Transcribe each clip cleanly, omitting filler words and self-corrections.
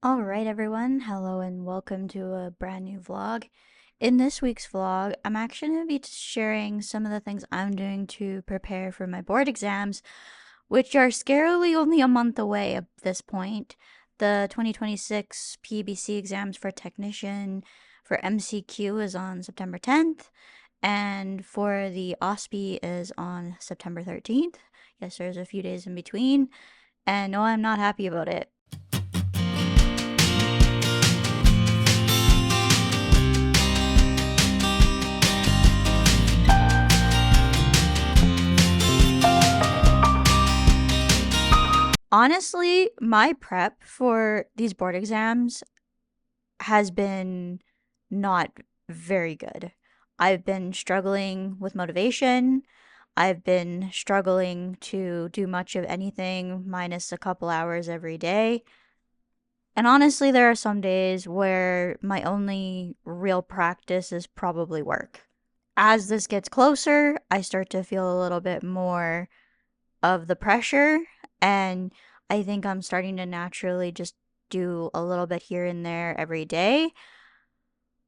All right, everyone. Hello and welcome to a brand new vlog. In this week's vlog, I'm actually going to be sharing some of the things I'm doing to prepare for my board exams, which are scarily only a month away at this point. The 2026 PEBC exams for technician for MCQ is on September 10th, and for the OSPE is on September 13th. Yes, there's a few days in between, and no, I'm not happy about it. Honestly, my prep for these board exams has been not very good. I've been struggling with motivation. I've been struggling to do much of anything minus a couple hours every day. And honestly, there are some days where my only real practice is probably work. As this gets closer, I start to feel a little bit more of the pressure, and I think I'm starting to naturally just do a little bit here and there every day,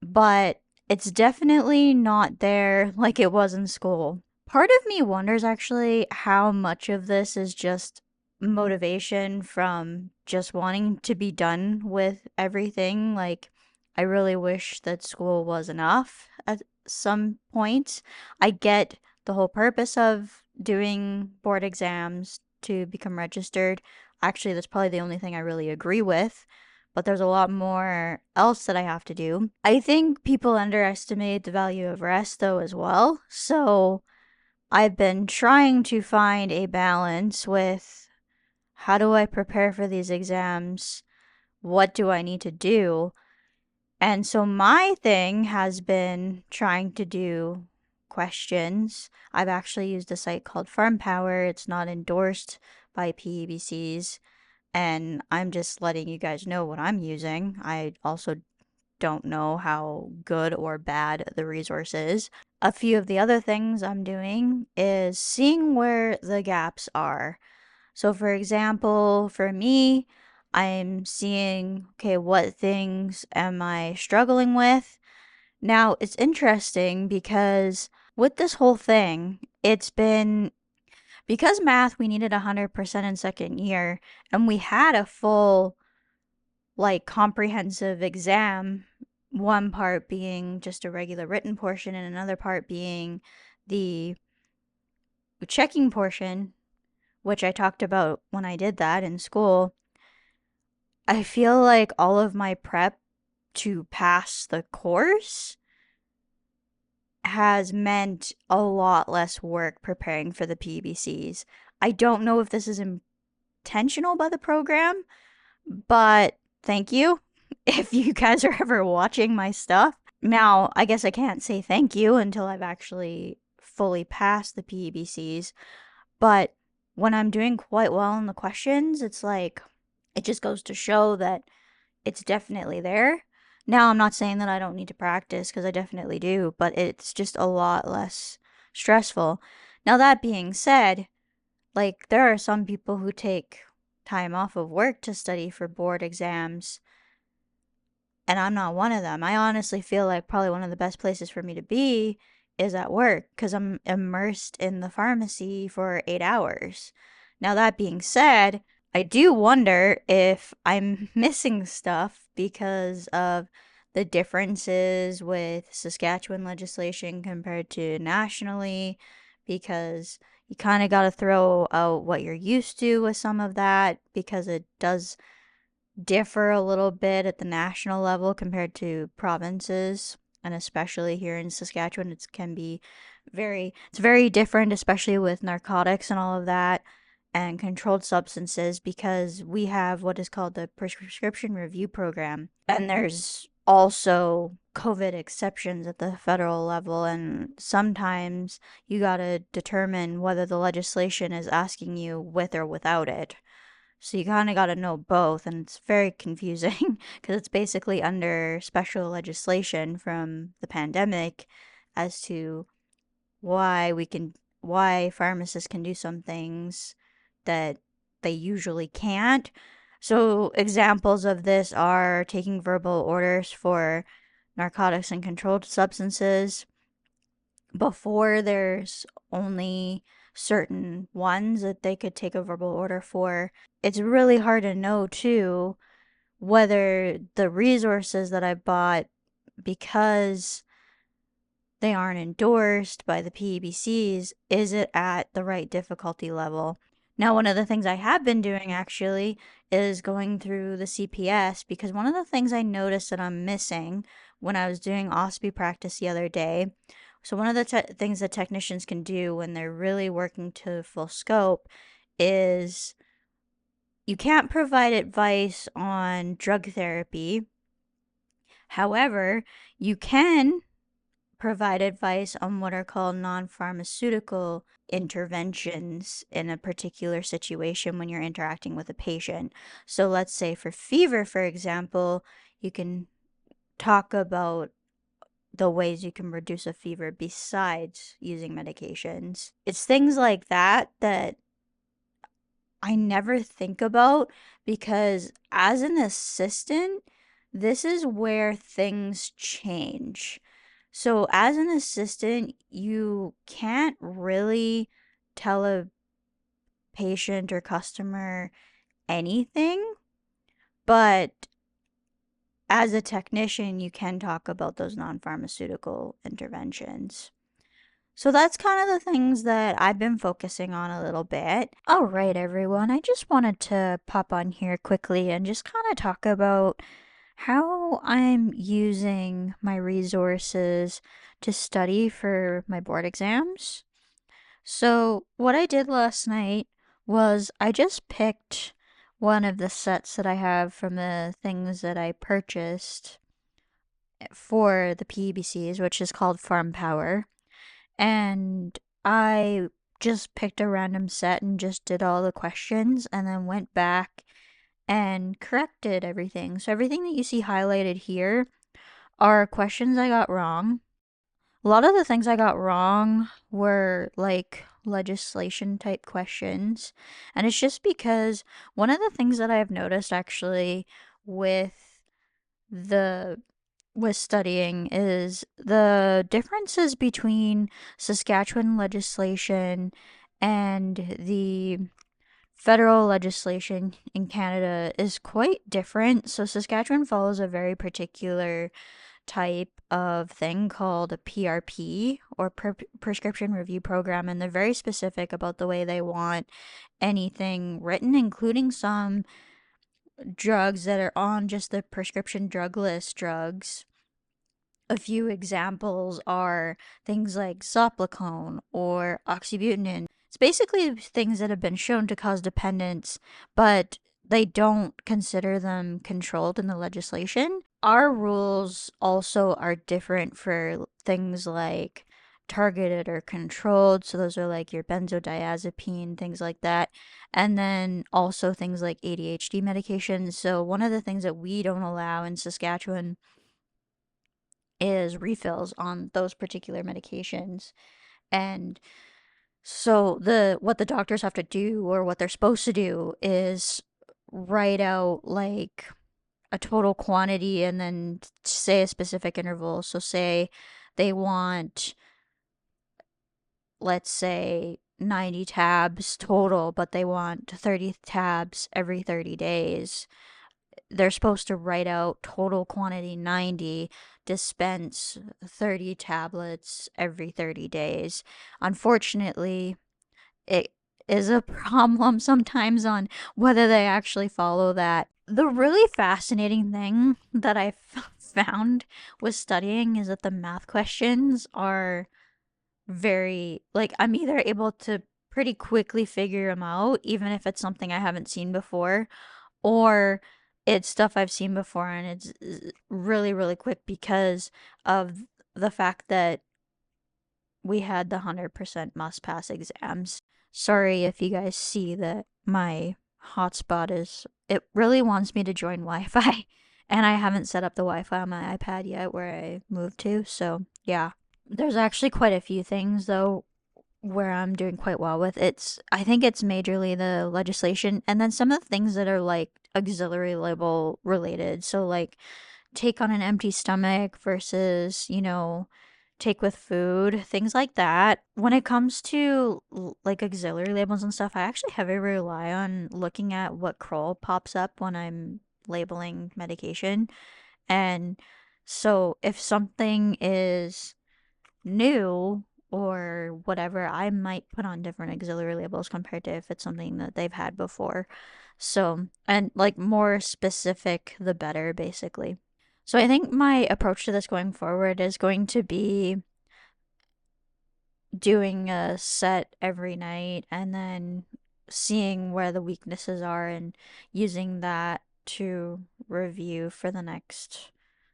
but it's definitely not there like it was in school. Part of me wonders actually how much of this is just motivation from just wanting to be done with everything. Like, I really wish that school was enough at some point. I get the whole purpose of doing board exams to become registered. Actually, that's probably the only thing I really agree with, but there's a lot more else that I have to do. I think people underestimate the value of rest though as well. So I've been trying to find a balance with how do I prepare for these exams? What do I need to do? And so my thing has been trying to do questions. I've actually used a site called Farm Power. It's not endorsed by PEBCs, and I'm just letting you guys know what I'm using. I also don't know how good or bad the resource is. A few of the other things I'm doing is seeing where the gaps are. So, for example, for me, I'm seeing, okay, what things am I struggling with? Now, it's interesting because with this whole thing, it's been because math we needed 100% in second year, and we had a full like comprehensive exam, one part being just a regular written portion and another part being the checking portion, which I talked about when I did that in school. I feel like all of my prep to pass the course has meant a lot less work preparing for the PBCs. I don't know if this is intentional by the program, but thank you if you guys are ever watching my stuff. Now, I guess I can't say thank you until I've actually fully passed the PEBCs, but when I'm doing quite well in the questions, it's like, it just goes to show that it's definitely there. Now, I'm not saying that I don't need to practice, because I definitely do, but it's just a lot less stressful. Now, that being said, like, there are some people who take time off of work to study for board exams, and I'm not one of them. I honestly feel like probably one of the best places for me to be is at work, because I'm immersed in the pharmacy for 8 hours. Now, that being said, I do wonder if I'm missing stuff because of the differences with Saskatchewan legislation compared to nationally, because you kind of got to throw out what you're used to with some of that, because it does differ a little bit at the national level compared to provinces, and especially here in Saskatchewan it can be it's very different, especially with narcotics and all of that and controlled substances, because we have what is called the prescription review program, and there's also COVID exceptions at the federal level, and sometimes you got to determine whether the legislation is asking you with or without it. So you kind of got to know both, and it's very confusing because it's basically under special legislation from the pandemic as to why pharmacists can do some things that they usually can't. So examples of this are taking verbal orders for narcotics and controlled substances. Before, there's only certain ones that they could take a verbal order for. It's really hard to know too whether the resources that I bought, because they aren't endorsed by the PEBCs, is it at the right difficulty level? Now, one of the things I have been doing actually is going through the CPS, because one of the things I noticed that I'm missing when I was doing OSPE practice the other day. So, one of the things that technicians can do when they're really working to full scope is you can't provide advice on drug therapy. However, you can provide advice on what are called non-pharmaceutical interventions in a particular situation when you're interacting with a patient. So let's say for fever, for example, you can talk about the ways you can reduce a fever besides using medications. It's things like that that I never think about, because as an assistant, this is where things change. So, as an assistant, you can't really tell a patient or customer anything, but as a technician, you can talk about those non pharmaceutical interventions. So that's kind of the things that I've been focusing on a little bit. All right, everyone. I just wanted to pop on here quickly and just kind of talk about how I'm using my resources to study for my board exams. So, what I did last night was I just picked one of the sets that I have from the things that I purchased for the PEBCs, which is called Farm Power. And I just picked a random set and just did all the questions and then went back and corrected everything. So everything that you see highlighted here are questions I got wrong. A lot of the things I got wrong were like legislation type questions. And it's just because one of the things that I've noticed actually with the with studying is the differences between Saskatchewan legislation and the federal legislation in Canada is quite different. So Saskatchewan follows a very particular type of thing called a PRP, or prescription review program, and they're very specific about the way they want anything written, including some drugs that are on just the prescription drug list drugs. A few examples are things like Zopiclone or oxybutynin. It's basically things that have been shown to cause dependence, but they don't consider them controlled in the legislation. Our rules also are different for things like targeted or controlled. So those are like your benzodiazepine, things like that. And then also things like ADHD medications. So one of the things that we don't allow in Saskatchewan is refills on those particular medications. And so what the doctors have to do, or what they're supposed to do, is write out like a total quantity and then say a specific interval. So say they want, let's say, 90 tabs total, but they want 30 tabs every 30 days. They're supposed to write out total quantity 90, dispense 30 tablets every 30 days. Unfortunately, it is a problem sometimes on whether they actually follow that. The really fascinating thing that I found with studying is that the math questions are very, like, I'm either able to pretty quickly figure them out, even if it's something I haven't seen before, or it's stuff I've seen before and it's really, really quick because of the fact that we had the 100% must pass exams. Sorry if you guys see that my hotspot it really wants me to join Wi-Fi, and I haven't set up the Wi-Fi on my iPad yet where I moved to, so yeah. There's actually quite a few things though where I'm doing quite well with. I think it's majorly the legislation and then some of the things that are like auxiliary label related. So like take on an empty stomach versus, take with food, things like that. When it comes to like auxiliary labels and stuff, I actually heavily rely on looking at what scroll pops up when I'm labeling medication. And so if something is new or whatever, I might put on different auxiliary labels compared to if it's something that they've had before. So, and like more specific, the better, basically. So I think my approach to this going forward is going to be doing a set every night and then seeing where the weaknesses are and using that to review for the next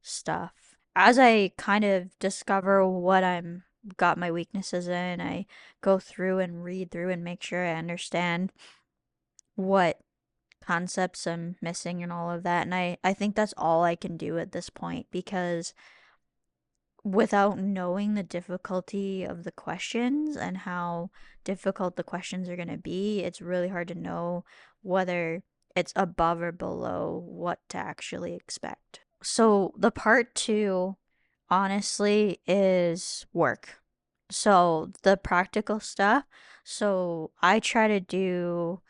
stuff. As I kind of discover what I'm got my weaknesses in, I go through and read through and make sure I understand what concepts I'm missing and all of that. And I think that's all I can do at this point because without knowing the difficulty of the questions and how difficult the questions are going to be, it's really hard to know whether it's above or below what to actually expect. So, the part two, honestly, is work. So, the practical stuff. So, I try to do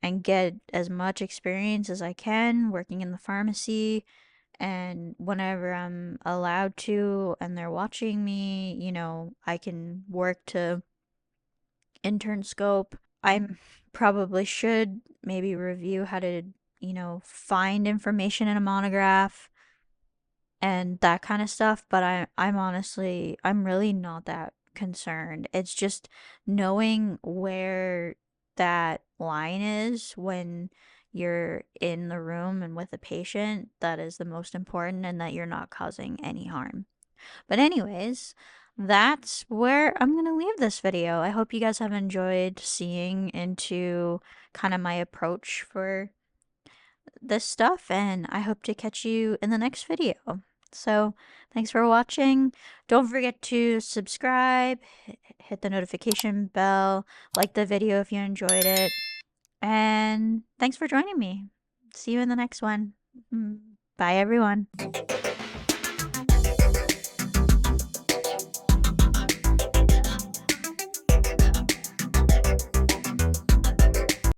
and get as much experience as I can working in the pharmacy, and whenever I'm allowed to and they're watching me, I can work to intern scope. I probably should maybe review how to, find information in a monograph and that kind of stuff, but I'm honestly I'm really not that concerned. It's just knowing where that line is when you're in the room and with a patient that is the most important and that you're not causing any harm. But anyways, that's where I'm going to leave this video. I hope you guys have enjoyed seeing into kind of my approach for this stuff, and I hope to catch you in the next video. So, thanks for watching. Don't forget to subscribe, hit the notification bell, like the video if you enjoyed it, and thanks for joining me. See you in the next one. Bye, everyone.